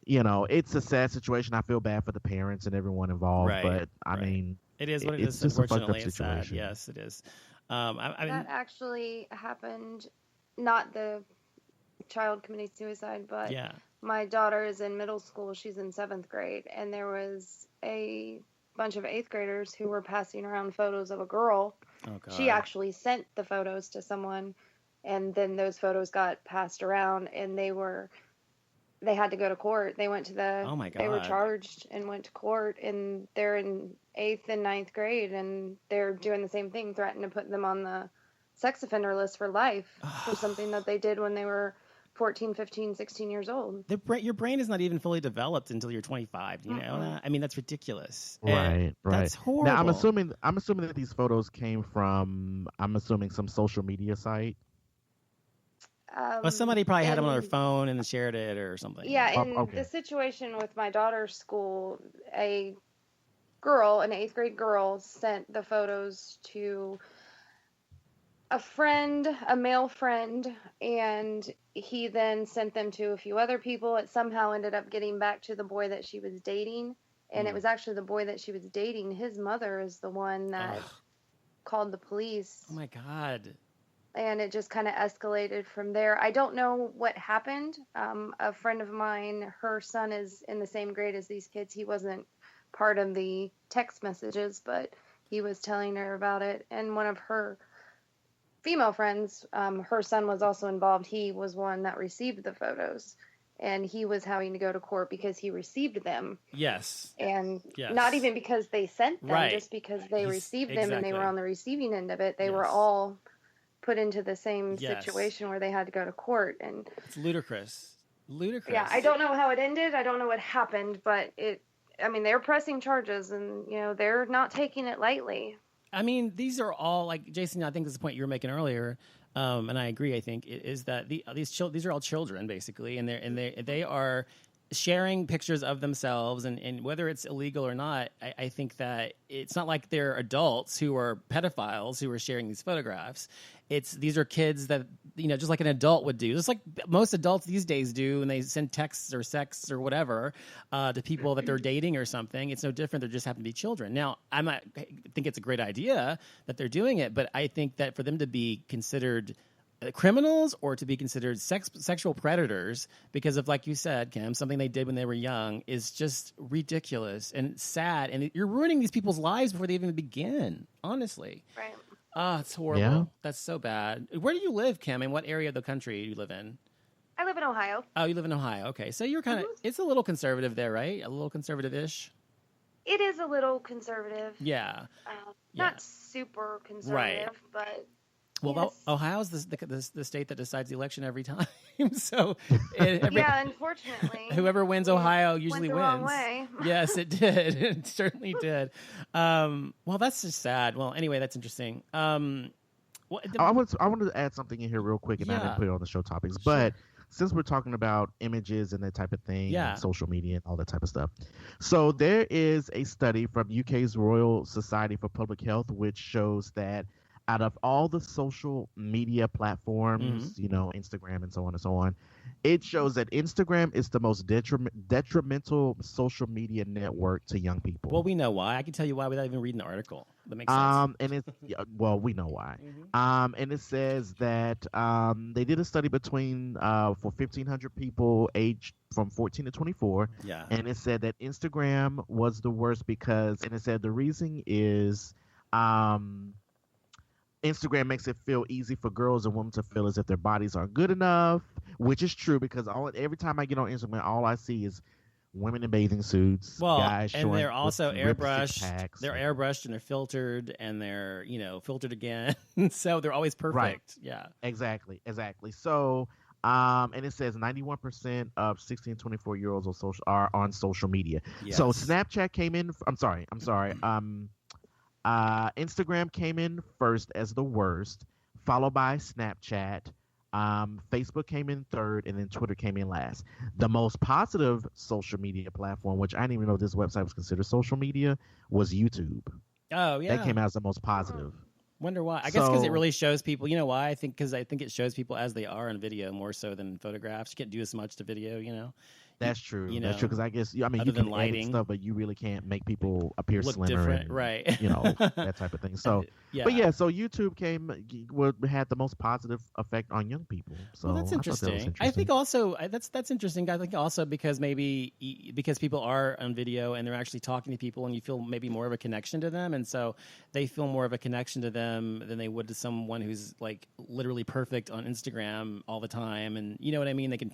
it's a sad situation. I feel bad for the parents and everyone involved. Right, but, I mean, it is what it is. Unfortunately, it's sad. Yes, it is. That actually happened, not the child committing suicide, but my daughter is in middle school. She's in 7th grade. And there was a bunch of 8th graders who were passing around photos of a girl. Oh, God. She actually sent the photos to someone, and then those photos got passed around, and they had to go to court. They went to oh my God. They were charged and went to court, and they're in 8th and 9th grade, and they're doing the same thing, threatening to put them on the sex offender list for life for something that they did when they were 14, 15, 16 years old. Your brain is not even fully developed until you're 25. You know, I mean, that's ridiculous. Right. That's horrible. Now, I'm assuming that these photos came from, some social media site. Well, somebody probably had them on their phone and shared it or something. Yeah, in the situation with my daughter's school, an 8th grade girl, sent the photos to a friend, a male friend, and he then sent them to a few other people. It somehow ended up getting back to the boy that she was dating, and it was actually the boy that she was dating. His mother is the one that called the police. Oh my God. And it just kind of escalated from there. I don't know what happened. A friend of mine, her son is in the same grade as these kids. He wasn't part of the text messages, but he was telling her about it. And one of her female friends, her son was also involved. He was one that received the photos. and he was having to go to court because he received them. Yes. And yes. not even because they sent them, right. just because they received them exactly. and they were on the receiving end of it. They yes. were all put into the same yes. situation where they had to go to court. And it's ludicrous. Yeah, I don't know how it ended. I don't know what happened, but they're pressing charges, and, they're not taking it lightly. I mean, these are all, like, Jason, I think this is the point you were making earlier, and I agree, I think, is that these are all children, basically, and they are sharing pictures of themselves, and whether it's illegal or not, I think that it's not like they're adults who are pedophiles who are sharing these photographs. These are kids that, just like an adult would do, just like most adults these days do, and they send texts or sex or whatever to people that they're dating or something. It's no different. They just happen to be children. Now, I think it's a great idea that they're doing it, but I think that for them to be considered criminals or to be considered sexual predators because of, like you said, Kim, something they did when they were young is just ridiculous and sad. And you're ruining these people's lives before they even begin, honestly. Right. Oh, it's horrible. Yeah. That's so bad. Where do you live, Kim? In what area of the country do you live in? I live in Ohio. Oh, you live in Ohio. Okay. So you're kind of, it's a little conservative there, right? A little conservative-ish? It is a little conservative. Yeah. Not super conservative, right. But... Well, yes. Ohio's the state that decides the election every time. So, unfortunately, whoever wins Ohio usually wins. Went the wrong way. Yes, it did. It certainly did. Well, that's just sad. Well, anyway, that's interesting. I wanted to add something in here real quick, and I didn't put it on the show topics, but since we're talking about images and that type of thing, and social media and all that type of stuff. So there is a study from UK's Royal Society for Public Health, which shows that out of all the social media platforms, Instagram and so on and so on, it shows that Instagram is the most detrimental social media network to young people. Well, we know why. I can tell you why without even reading the article. That makes sense. And it's we know why. And it says that they did a study between for 1,500 people aged from 14 to 24. Yeah. And it said that Instagram was the worst because it said the reason is Instagram makes it feel easy for girls and women to feel as if their bodies aren't good enough, which is true because every time I get on Instagram, all I see is women in bathing suits, guys showing, and they're also airbrushed. They're airbrushed and they're filtered and they're filtered again, so they're always perfect. Right. Yeah, exactly. So, and it says 91% of 16 to 24-year-olds are on social media. Yes. So Snapchat came in. I'm sorry. Instagram came in first as the worst, followed by Snapchat. Facebook came in third, and then Twitter came in last. The most positive social media platform, which I didn't even know this website was considered social media, was YouTube. Oh, yeah. That came out as the most positive. Wonder why. I guess because it really shows people. You know why? I think it shows people as they are on video more so than photographs. You can't do as much to video, That's true. That's true because I guess you can lighting, edit stuff, but you really can't make people appear look slimmer, different, right? That type of thing. So, so YouTube had the most positive effect on young people. So that's interesting. I think also that's interesting. I think also because people are on video and they're actually talking to people, and you feel maybe more of a connection to them, and so they feel more of a connection to them than they would to someone who's like literally perfect on Instagram all the time, and you know what I mean. They can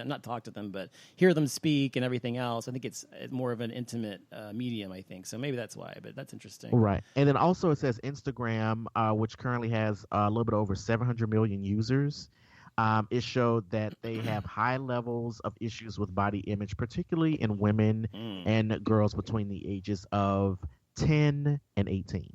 not talk to them, but hear them speak and everything else. I think it's more of an intimate medium, I think. So maybe that's why, but that's interesting. Right. And then also it says Instagram, which currently has a little bit over 700 million users. It showed that they have high levels of issues with body image, particularly in women and girls between the ages of 10 and 18.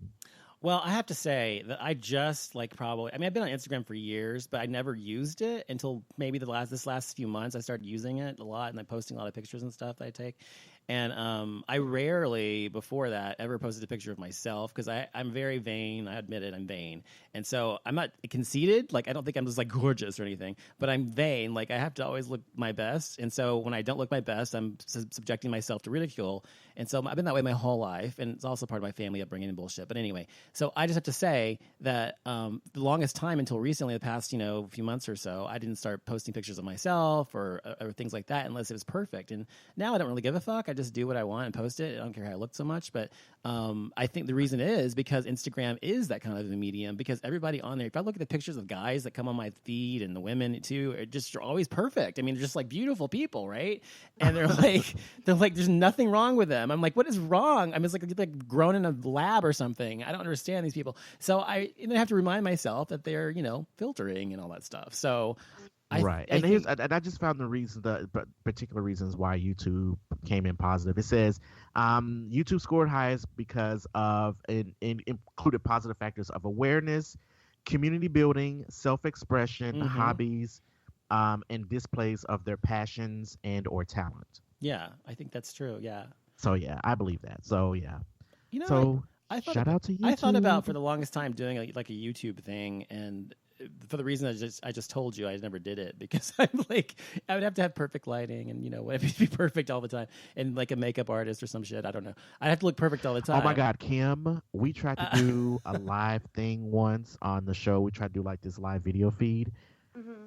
Well, I have to say that I just I've been on Instagram for years, but I never used it until maybe this last few months. I started using it a lot, and I'm posting a lot of pictures and stuff that I take. And I rarely, before that, ever posted a picture of myself because I'm very vain. I admit it, I'm vain. And so I'm not conceited. I don't think I'm just gorgeous or anything, but I'm vain. I have to always look my best. And so when I don't look my best, I'm subjecting myself to ridicule. And so I've been that way my whole life. And it's also part of my family upbringing and bullshit. But anyway, so I just have to say that the longest time until recently, the past, few months or so, I didn't start posting pictures of myself or things like that unless it was perfect. And now I don't really give a fuck. I just do what I want and post it. I don't care how I look so much. But I think the reason is because Instagram is that kind of a medium, because everybody on there, if I look at the pictures of guys that come on my feed and the women too, are always perfect. I mean, they're just like beautiful people, right? And they're like, there's nothing wrong with them. I'm like, what is wrong? I mean, it's like grown in a lab or something. I don't understand these people. So I have to remind myself that they're, filtering and all that stuff. So I just found the particular reasons why YouTube came in positive. It says YouTube scored highest because of included positive factors of awareness, community building, self-expression, hobbies, and displays of their passions and or talent. Yeah, I think that's true. Yeah. So yeah, I believe that. So yeah. I shout out to YouTube. I thought about for the longest time doing a YouTube thing, and for the reason I just told you, I never did it because I'm like, I would have to have perfect lighting and it'd be perfect all the time, and like a makeup artist or some shit. I don't know. I'd have to look perfect all the time. Oh my God, Kim, we tried to do a live thing once on the show. We tried to do like this live video feed.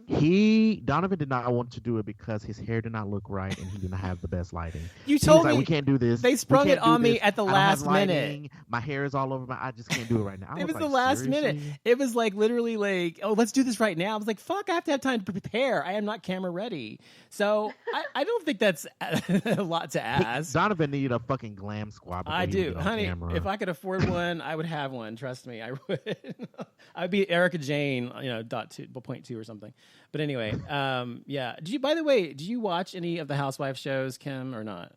Donovan did not want to do it because his hair did not look right and he didn't have the best lighting. You told me we can't do this. They sprung it on me at the last minute. My hair is all over I just can't do it right now. It was the last minute. It was like literally like, oh, let's do this right now. I was like, fuck, I have to have time to prepare. I am not camera ready. So I don't think that's a lot to ask. Donovan needed a fucking glam squad. I do, honey. Camera. If I could afford one, I would have one. Trust me, I would. I'd be Erica Jane, .2 or something. But anyway, yeah. By the way, do you watch any of the Housewives shows, Kim, or not?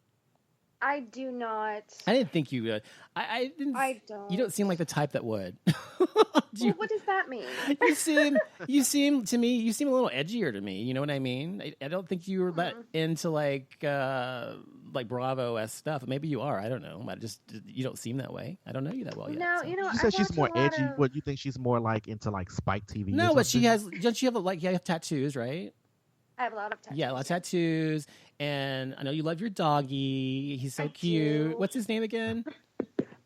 I do not. I didn't think you would. I don't. You don't seem like the type that would. What does that mean? You seem a little edgier to me. You know what I mean? I don't think you were that into like Bravo-esque stuff. Maybe you are. I don't know. You don't seem that way. I don't know you that well yet. No, so. You said she's more edgy. What you think she's more like into like Spike TV? No, but she has. Don't you have you have tattoos, right? I have a lot of tattoos. Yeah, a lot of tattoos. And I know you love your doggy. He's so cute. Do. What's his name again?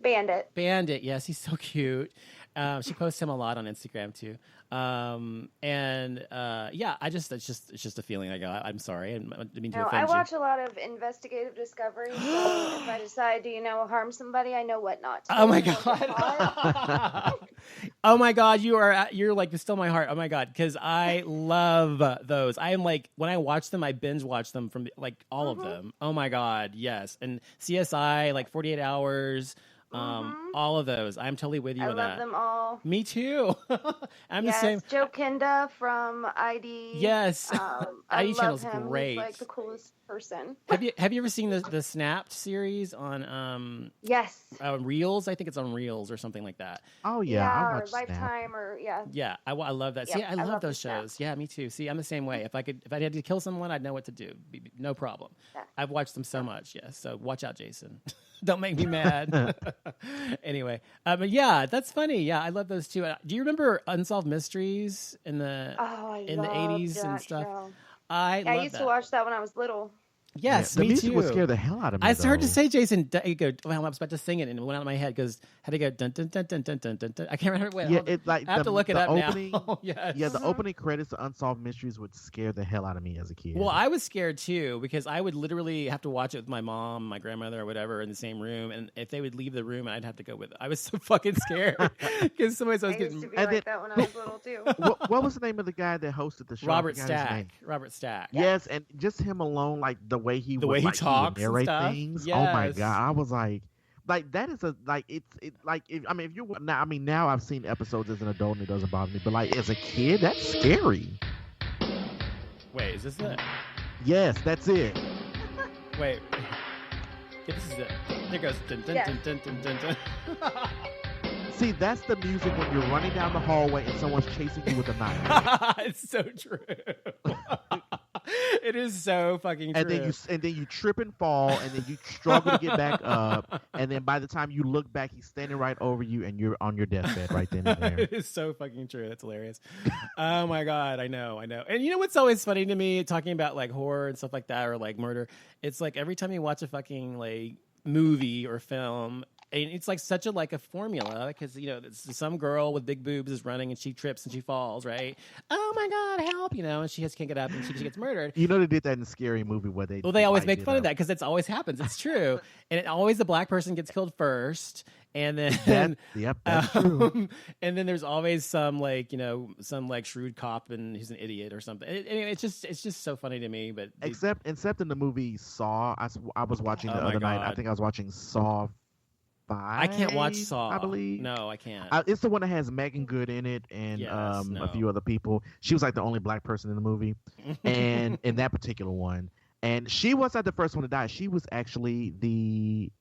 Bandit. Yes, he's so cute. She posts him a lot on Instagram too. It's just a feeling I got. I'm sorry. I didn't mean to offend you. I watch a lot of investigative discovery. So if I decide to, harm somebody, I know what not to do. Oh my God. Oh my God. You're like still my heart. Oh my God. Cause I love those. I am like, when I watch them, I binge watch them from like all of them. Oh my God. Yes. And CSI, like 48 Hours. All of those. I'm totally with you on that. I love them all. Me too. I'm the same. Joe Kinda from ID. Yes. ID channel's him. Great. He's like the coolest person. Have you ever seen the Snapped series on Yes. Reels? I think it's on Reels or something like that. Oh yeah, or Lifetime or yeah. Yeah, I love that. Yep, See, I love those shows. Yeah, me too. See, I'm the same way. If I had to kill someone, I'd know what to do. No problem. Yeah. I've watched them so much. Yes. So watch out, Jason. Don't make me mad. Anyway, but yeah, that's funny. Yeah, I love those too. Do you remember Unsolved Mysteries in the 80s and stuff? Show. I used to watch that when I was little. Yes, the me music too. would scare the hell out of me. I heard to say, Jason, you go. Well, I was about to sing it, and it went out of my head. Goes, how do you go? Dun dun dun dun dun dun dun. Dun. I can't remember. Wait, it's like I have to look it up opening, now. Yes. Yeah, the opening credits to Unsolved Mysteries would scare the hell out of me as a kid. Well, I was scared too because I would literally have to watch it with my mom, my grandmother, or whatever in the same room, and if they would leave the room, I'd have to go with it. I was so fucking scared because somebody was getting. Used to be like that when I was little too. What was the name of the guy that hosted the show? Robert Stack. Robert Stack. Yes, and just him alone, like the way he talks, narrate things. Yes. Oh my God, I was like that is if you now I've seen episodes as an adult and it doesn't bother me, but like as a kid, that's scary. Wait, is this it? Yes, that's it. Wait. Yeah, this is it. There goes dun dun dun dun dun dun dun. See, that's the music when you're running down the hallway and someone's chasing you with a knife. It's so true. It is so fucking true. And then you trip and fall, and then you struggle to get back up, and then by the time you look back, he's standing right over you, and you're on your deathbed right then and there. It is so fucking true. That's hilarious. Oh my God, I know. And you know what's always funny to me, talking about like horror and stuff like that, or like murder? It's like every time you watch a fucking like movie or film, and it's like such a like a formula because some girl with big boobs is running and she trips and she falls, right? Oh my God, help! And she can't get up and she gets murdered. They did that in a Scary Movie where they always make fun of that because it always happens. It's true, and always the black person gets killed first. And then, that's true. And then there's always some some like shrewd cop and who's an idiot or something. It's just so funny to me. But except in the movie Saw, I was watching the other night. I think I was watching Saw 5. I can't watch Saw. I believe. No, I can't. It's the one that has Megan Good in it and a few other people. She was like the only black person in the movie, and in that particular one, and she was not the first one to die. She was actually the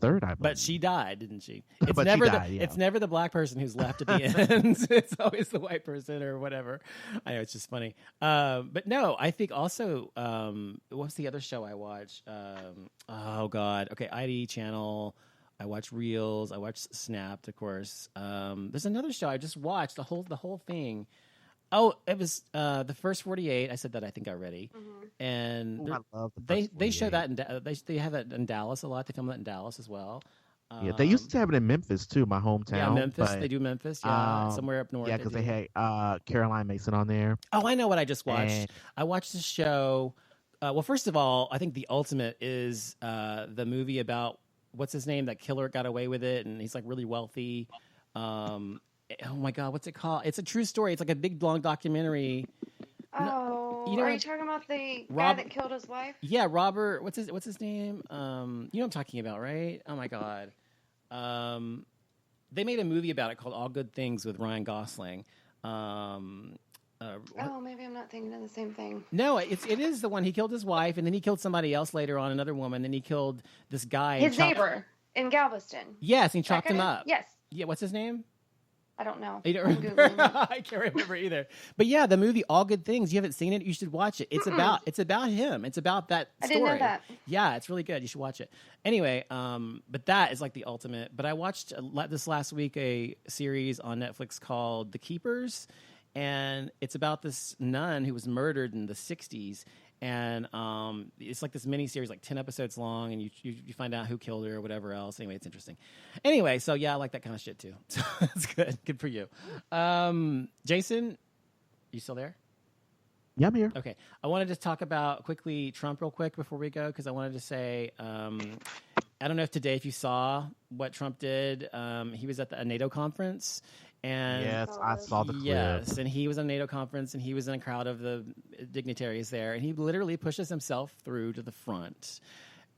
third, I believe. But she died, didn't she? It's never it's never the black person who's left at the end. It's always the white person or whatever. I know, it's just funny. But no, I think also what's the other show I watch? Oh God. Okay, ID channel. I watch Reels. I watch Snapped, of course. There's another show I just watched the whole thing. Oh, it was the First 48. I said that I think already. And I love they show that they have that in Dallas a lot. They film that in Dallas as well. Yeah, they used to have it in Memphis too, my hometown. Yeah, Memphis. They do Memphis. Yeah, somewhere up north. Yeah, because they had Caroline Mason on there. Oh, I know what I just watched. I watched the show. Well, first of all, I think the ultimate is the movie about what's his name? That killer got away with it, and he's like really wealthy. Oh my God, what's it called? It's a true story. It's like a big long documentary. Oh, are you talking about the guy that killed his wife? Yeah, Robert. What's his name? You know what I'm talking about, right? Oh my God. They made a movie about it called All Good Things with Ryan Gosling. Maybe I'm not thinking of the same thing. No, it is the one. He killed his wife, and then he killed somebody else later on, another woman. Then he killed this guy. His neighbor in Galveston. Yes, he chopped him up. Yes. Yeah, what's his name? I don't know. You don't remember? I can't remember either. But yeah, the movie All Good Things. You haven't seen it? You should watch it. It's about him. It's about that story. I didn't know that. Yeah, it's really good. You should watch it. Anyway, but that is like the ultimate. But I watched this last week a series on Netflix called The Keepers, and it's about this nun who was murdered in the 60s. And it's like this mini series, like 10 episodes long, and you find out who killed her or whatever else. Anyway, it's interesting. Anyway, so yeah, I like that kind of shit too. So that's good. Good for you. Jason, you still there? Yeah, I'm here. Okay. I wanted to talk about quickly Trump real quick before we go, because I wanted to say, I don't know if you saw what Trump did. He was at a NATO conference. And yes, I saw the clip. Yes, and he was at a NATO conference, and he was in a crowd of the dignitaries there, and he literally pushes himself through to the front,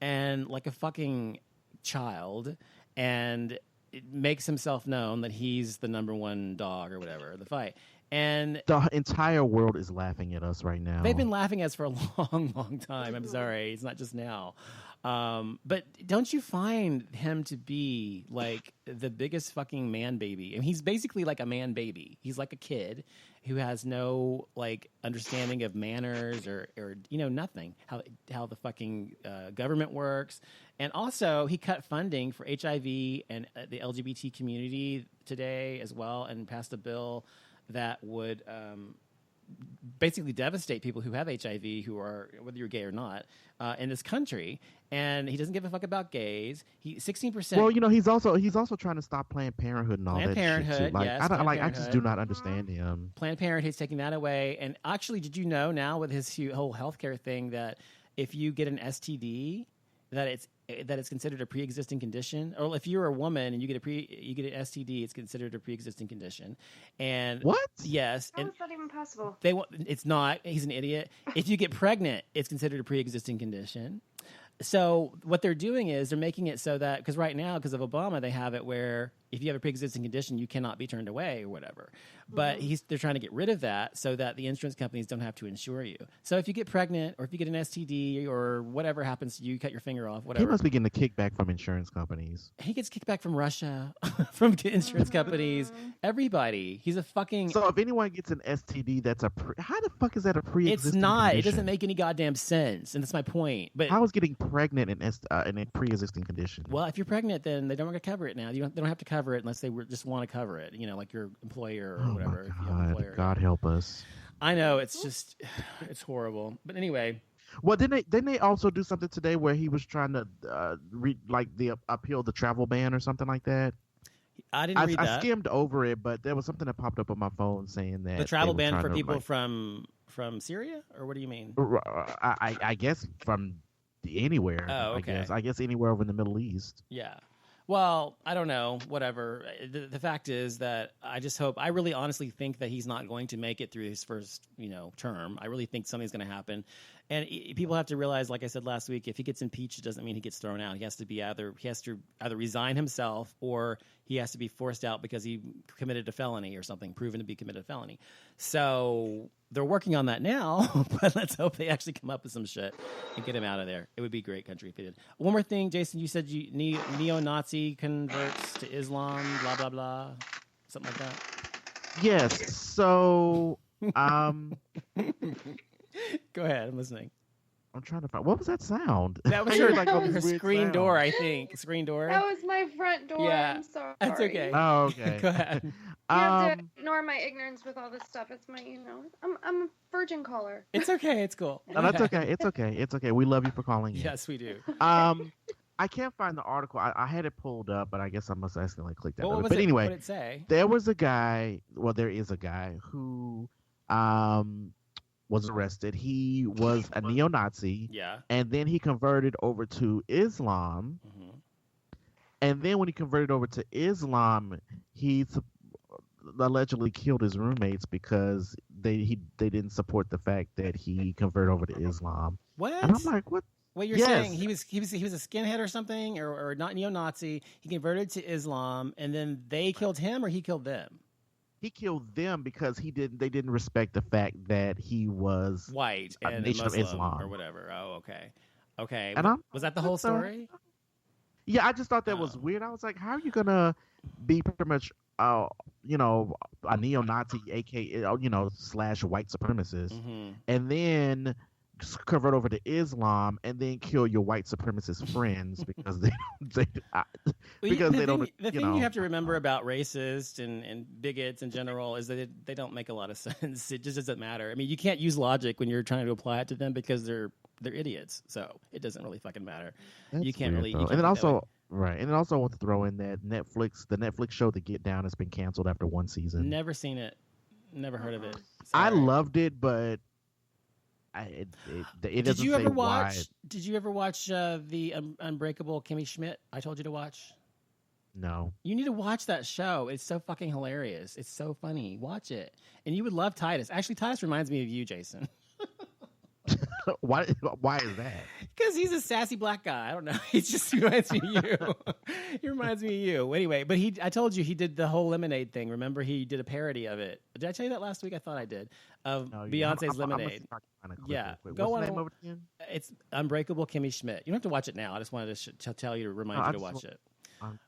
and like a fucking child, and it makes himself known that he's the number one dog or whatever of the fight. And the entire world is laughing at us right now. They've been laughing at us for a long, long time. I'm sorry, it's not just now. But don't you find him to be like the biggest fucking man baby? I mean, he's basically like a man baby. He's like a kid who has no like understanding of manners or nothing, how the fucking government works. And also he cut funding for HIV and the LGBT community today as well, and passed a bill that would basically devastate people who have HIV, who are, whether you're gay or not, in this country. And he doesn't give a fuck about gays. 16%. Well, he's also trying to stop Planned Parenthood and all Planned that Parenthood, shit too. Like, yes, I just do not understand him. Planned Parenthood's taking that away. And actually, did you know now with his whole healthcare thing that if you get an STD, that it's considered a pre-existing condition? Or if you're a woman and you get an STD, it's considered a pre-existing condition. And what? Yes. How is that even possible? It's not. He's an idiot. If you get pregnant, it's considered a pre-existing condition. So what they're doing is they're making it so that, because right now, because of Obama, they have it where if you have a pre-existing condition, you cannot be turned away or whatever. But they're trying to get rid of that so that the insurance companies don't have to insure you. So if you get pregnant or if you get an STD or whatever happens to you, cut your finger off, whatever. He must be getting a kickback from insurance companies. He gets kickback from Russia, from insurance companies, everybody. He's a fucking... So if anyone gets an STD, how the fuck is that a pre-existing It's not. condition? It doesn't make any goddamn sense, and that's my point. But how is getting pregnant in a pre-existing condition? Well, if you're pregnant, then they don't want to cover it now. They don't have to cover it unless they just want to cover it, like your employer or whatever. My God, God help us. I know, it's just, it's horrible. But anyway, Well, didn't they also do something today where he was trying to appeal the travel ban or something like that? I didn't read that. I skimmed over it, but there was something that popped up on my phone saying that the travel ban for people from Syria, or what do you mean? I guess from anywhere. Oh, okay. I guess anywhere over in the Middle East. Yeah. Well, I don't know. Whatever. The fact is that I just hope. I really, honestly think that he's not going to make it through his first, term. I really think something's going to happen, and people have to realize, like I said last week, if he gets impeached, it doesn't mean he gets thrown out. He has to either resign himself, or he has to be forced out because he committed a felony or something, proven to be committed a felony. So they're working on that now, but let's hope they actually come up with some shit and get him out of there. It would be great country if they did. One more thing, Jason, you said neo-Nazi converts to Islam, blah, blah, blah, something like that. Yes. So, go ahead. I'm listening. I'm trying to find. What was that sound? That was her screen door, I think. Screen door. That was my front door. Yeah. I'm sorry. That's okay. Oh, okay. Go ahead. You have to ignore my ignorance with all this stuff. It's my, I'm a virgin caller. It's okay. It's cool. No, that's okay. It's okay. It's okay. We love you for calling in. Yes, we do. I can't find the article. I had it pulled up, but I guess I must accidentally click that. But anyway, what did it say? There was a guy. Well, there is a guy who was arrested. He was a neo-Nazi. Yeah. And then he converted over to Islam. Mm-hmm. And then when he converted over to Islam, he allegedly killed his roommates because they didn't support the fact that he converted over to Islam. What? And I'm like, what? What you're saying? He was a skinhead or something, or not neo-Nazi. He converted to Islam, and then they killed him, or he killed them. He killed them because they didn't respect the fact that he was white a and nation Muslim of Islam or whatever. Oh, okay. And was that the whole story? Yeah, I just thought that was weird. I was like, how are you gonna be pretty much, a neo-Nazi, aka, / white supremacist, mm-hmm. and then convert over to Islam and then kill your white supremacist friends because they don't. The thing you have to remember about racists and bigots in general is that they don't make a lot of sense. It just doesn't matter. I mean, you can't use logic when you're trying to apply it to them because they're idiots. So it doesn't really fucking matter. You can't weird, really. You can't and then also. Right, and then also I want to throw in that the Netflix show The Get Down has been canceled after one season. Never seen it. Never heard of it. Sorry. I loved it, but it doesn't say why. Did you ever watch the Unbreakable Kimmy Schmidt? I told you to watch. No. You need to watch that show. It's so fucking hilarious. It's so funny. Watch it, and you would love Titus. Actually, Titus reminds me of you, Jason. Why is that? Because he's a sassy black guy. I don't know. He just reminds me of you. He reminds me of you. Anyway, but I told you he did the whole Lemonade thing. Remember, he did a parody of it. Did I tell you that last week? I thought I did. Of Beyonce's Lemonade. Yeah. Go on. What's the name of it again? It's Unbreakable Kimmy Schmidt. You don't have to watch it now. I just wanted to tell you to remind you to watch it.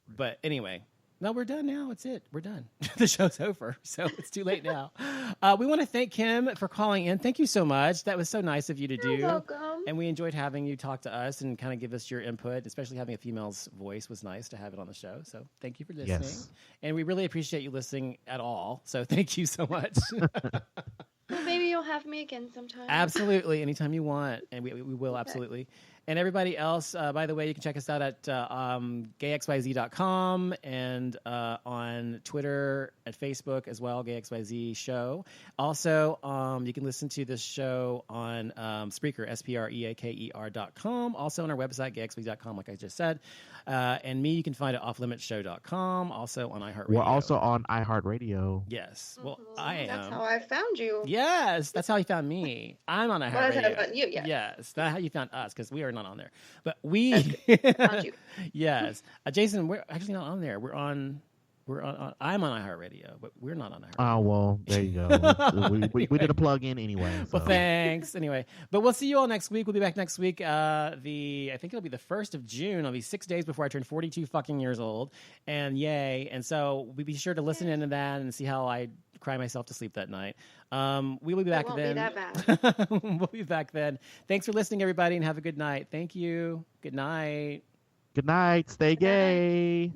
But anyway. No, we're done now. It's it. We're done. The show's over, so it's too late now. We want to thank Kim for calling in. Thank you so much. That was so nice of you to do. You're welcome. And we enjoyed having you talk to us and kind of give us your input, especially having a female's voice was nice to have it on the show. So thank you for listening. Yes. And we really appreciate you listening at all. So thank you so much. Well, maybe you'll have me again sometime. Absolutely. Anytime you want. And we will, okay. Absolutely. And everybody else, by the way, you can check us out at gayxyz.com and on Twitter, at Facebook as well, GayXYZ Show. Also, you can listen to this show on Spreaker, SPREAKER.com. Also on our website, gayxyz.com, like I just said. And me, you can find at offlimitshow.com. Also on iHeartRadio. We're also on iHeartRadio. Yes. Well, I am. That's how I found you. Yes. That's how you found me. I'm on iHeartRadio. Well, that's how you, yeah. Yes. That's how you found us, because we are not on there. But we found you. Yes. Jason, we're actually not on there. I'm on iHeartRadio, but we're not on iHeartRadio. Oh, well, there you go. we did a plug-in anyway. So. Well, thanks. Anyway, but we'll see you all next week. We'll be back next week. I think it'll be the 1st of June. It'll be 6 days before I turn 42 fucking years old. And yay. And so be sure to listen into that and see how I cry myself to sleep that night. We will be back then. It won't be that bad. We'll be back then. Thanks for listening, everybody, and have a good night. Thank you. Good night. Good night. Stay gay.